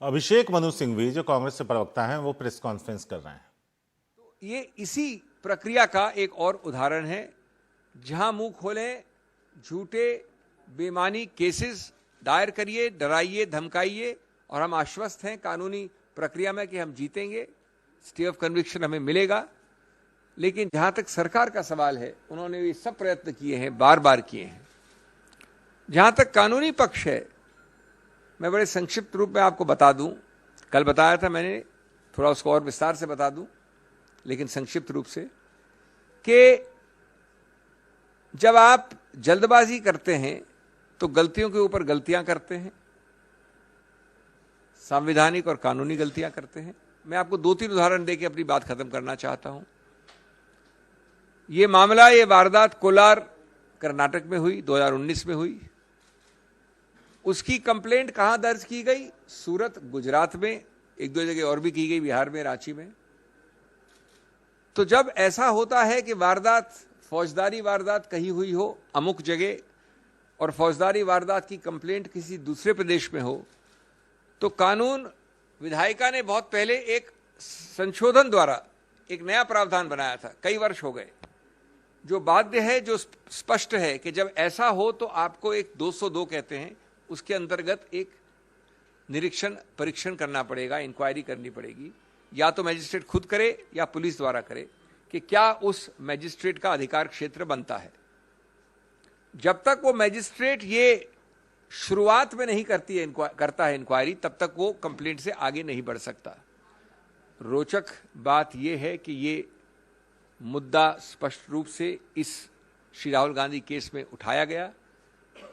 अभिषेक मनु सिंघवी जो कांग्रेस से प्रवक्ता हैं वो प्रेस कॉन्फ्रेंस कर रहे हैं। तो ये इसी प्रक्रिया का एक और उदाहरण है जहां मुंह खोले झूठे बेमानी केसेस दायर करिए, डराइए, धमकाइए और हम आश्वस्त हैं कानूनी प्रक्रिया में कि हम जीतेंगे, स्टे ऑफ कन्विक्शन हमें मिलेगा। लेकिन जहां तक सरकार का सवाल है, उन्होंने ये सब प्रयत्न किए हैं, बार बार किए हैं। जहां तक कानूनी पक्ष है, मैं बड़े संक्षिप्त रूप में आपको बता दूं, कल बताया था मैंने, थोड़ा उसको और विस्तार से बता दूं, लेकिन संक्षिप्त रूप से, कि जब आप जल्दबाजी करते हैं तो गलतियों के ऊपर गलतियां करते हैं, संवैधानिक और कानूनी गलतियां करते हैं। मैं आपको 2-3 उदाहरण देके अपनी बात खत्म करना चाहता हूं। ये वारदात कोलार कर्नाटक में हुई, 2019 में हुई। उसकी कंप्लेंट कहां दर्ज की गई? सूरत, गुजरात में, 1-2 जगह और भी की गई, बिहार में, रांची में। तो जब ऐसा होता है कि वारदात, फौजदारी वारदात कहीं हुई हो अमुक जगह और फौजदारी वारदात की कंप्लेंट किसी दूसरे प्रदेश में हो, तो कानून विधायिका ने बहुत पहले एक संशोधन द्वारा एक नया प्रावधान बनाया था, कई वर्ष हो गए, जो बाध्य है, जो स्पष्ट है कि जब ऐसा हो तो आपको एक 202 कहते हैं, उसके अंतर्गत एक निरीक्षण परीक्षण करना पड़ेगा, इंक्वायरी करनी पड़ेगी, या तो मैजिस्ट्रेट खुद करे या पुलिस द्वारा करे कि क्या उस मैजिस्ट्रेट का अधिकार क्षेत्र बनता है। जब तक वो मैजिस्ट्रेट ये शुरुआत में नहीं करता है इंक्वायरी, तब तक वो कंप्लेंट से आगे नहीं बढ़ सकता। रोचक बात यह है कि ये मुद्दा स्पष्ट रूप से इस श्री राहुल गांधी केस में उठाया गया,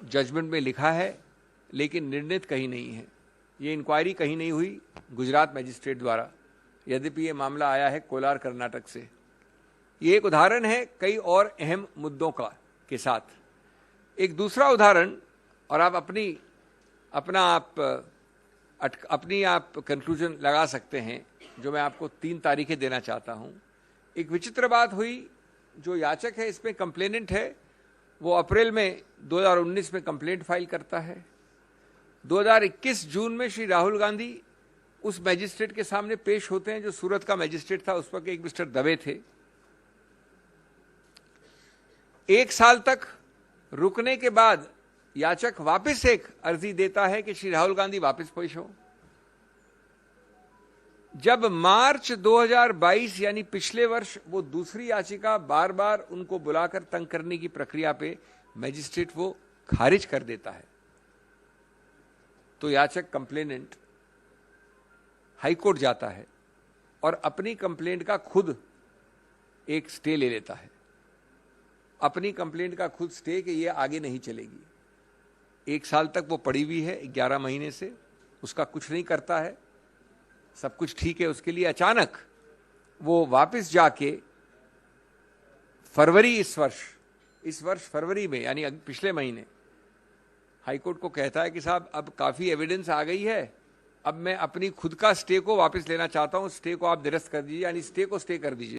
जजमेंट में लिखा है, लेकिन निर्णित कहीं नहीं है। ये इंक्वायरी कहीं नहीं हुई गुजरात मैजिस्ट्रेट द्वारा, यद्यपि ये मामला आया है कोलार कर्नाटक से। ये एक उदाहरण है कई और अहम मुद्दों का के साथ। एक दूसरा उदाहरण, और आप अपनी कंक्लूजन लगा सकते हैं, जो मैं आपको 3 तारीखें देना चाहता हूं। एक विचित्र बात हुई, जो याचक है, इसमें कंप्लेनेंट है, वो अप्रैल में 2019 में कंप्लेंट फाइल करता है। 2021 जून में श्री राहुल गांधी उस मैजिस्ट्रेट के सामने पेश होते हैं जो सूरत का मैजिस्ट्रेट था, उस वक्त एक मिस्टर दवे थे। 1 साल तक रुकने के बाद याचक वापस एक अर्जी देता है कि श्री राहुल गांधी वापस पेश हो। जब मार्च 2022 यानी पिछले वर्ष वो दूसरी याचिका बार बार उनको बुलाकर तंग करने की प्रक्रिया पे मैजिस्ट्रेट वो खारिज कर देता है, तो याचक कंप्लेनेंट हाईकोर्ट जाता है और अपनी कंप्लेंट का खुद एक स्टे ले लेता है, अपनी कंप्लेंट का खुद स्टे कि ये आगे नहीं चलेगी। 1 साल तक वो पड़ी हुई है, 11 महीने से उसका कुछ नहीं करता है, सब कुछ ठीक है उसके लिए। अचानक वो वापस जाके फरवरी इस वर्ष फरवरी में, यानी पिछले महीने, हाईकोर्ट को कहता है कि साहब अब काफी एविडेंस आ गई है, अब मैं अपनी खुद का स्टे को वापस लेना चाहता हूं, स्टे को आप निरस्त कर दीजिए, यानी स्टे को स्टे कर दीजिए।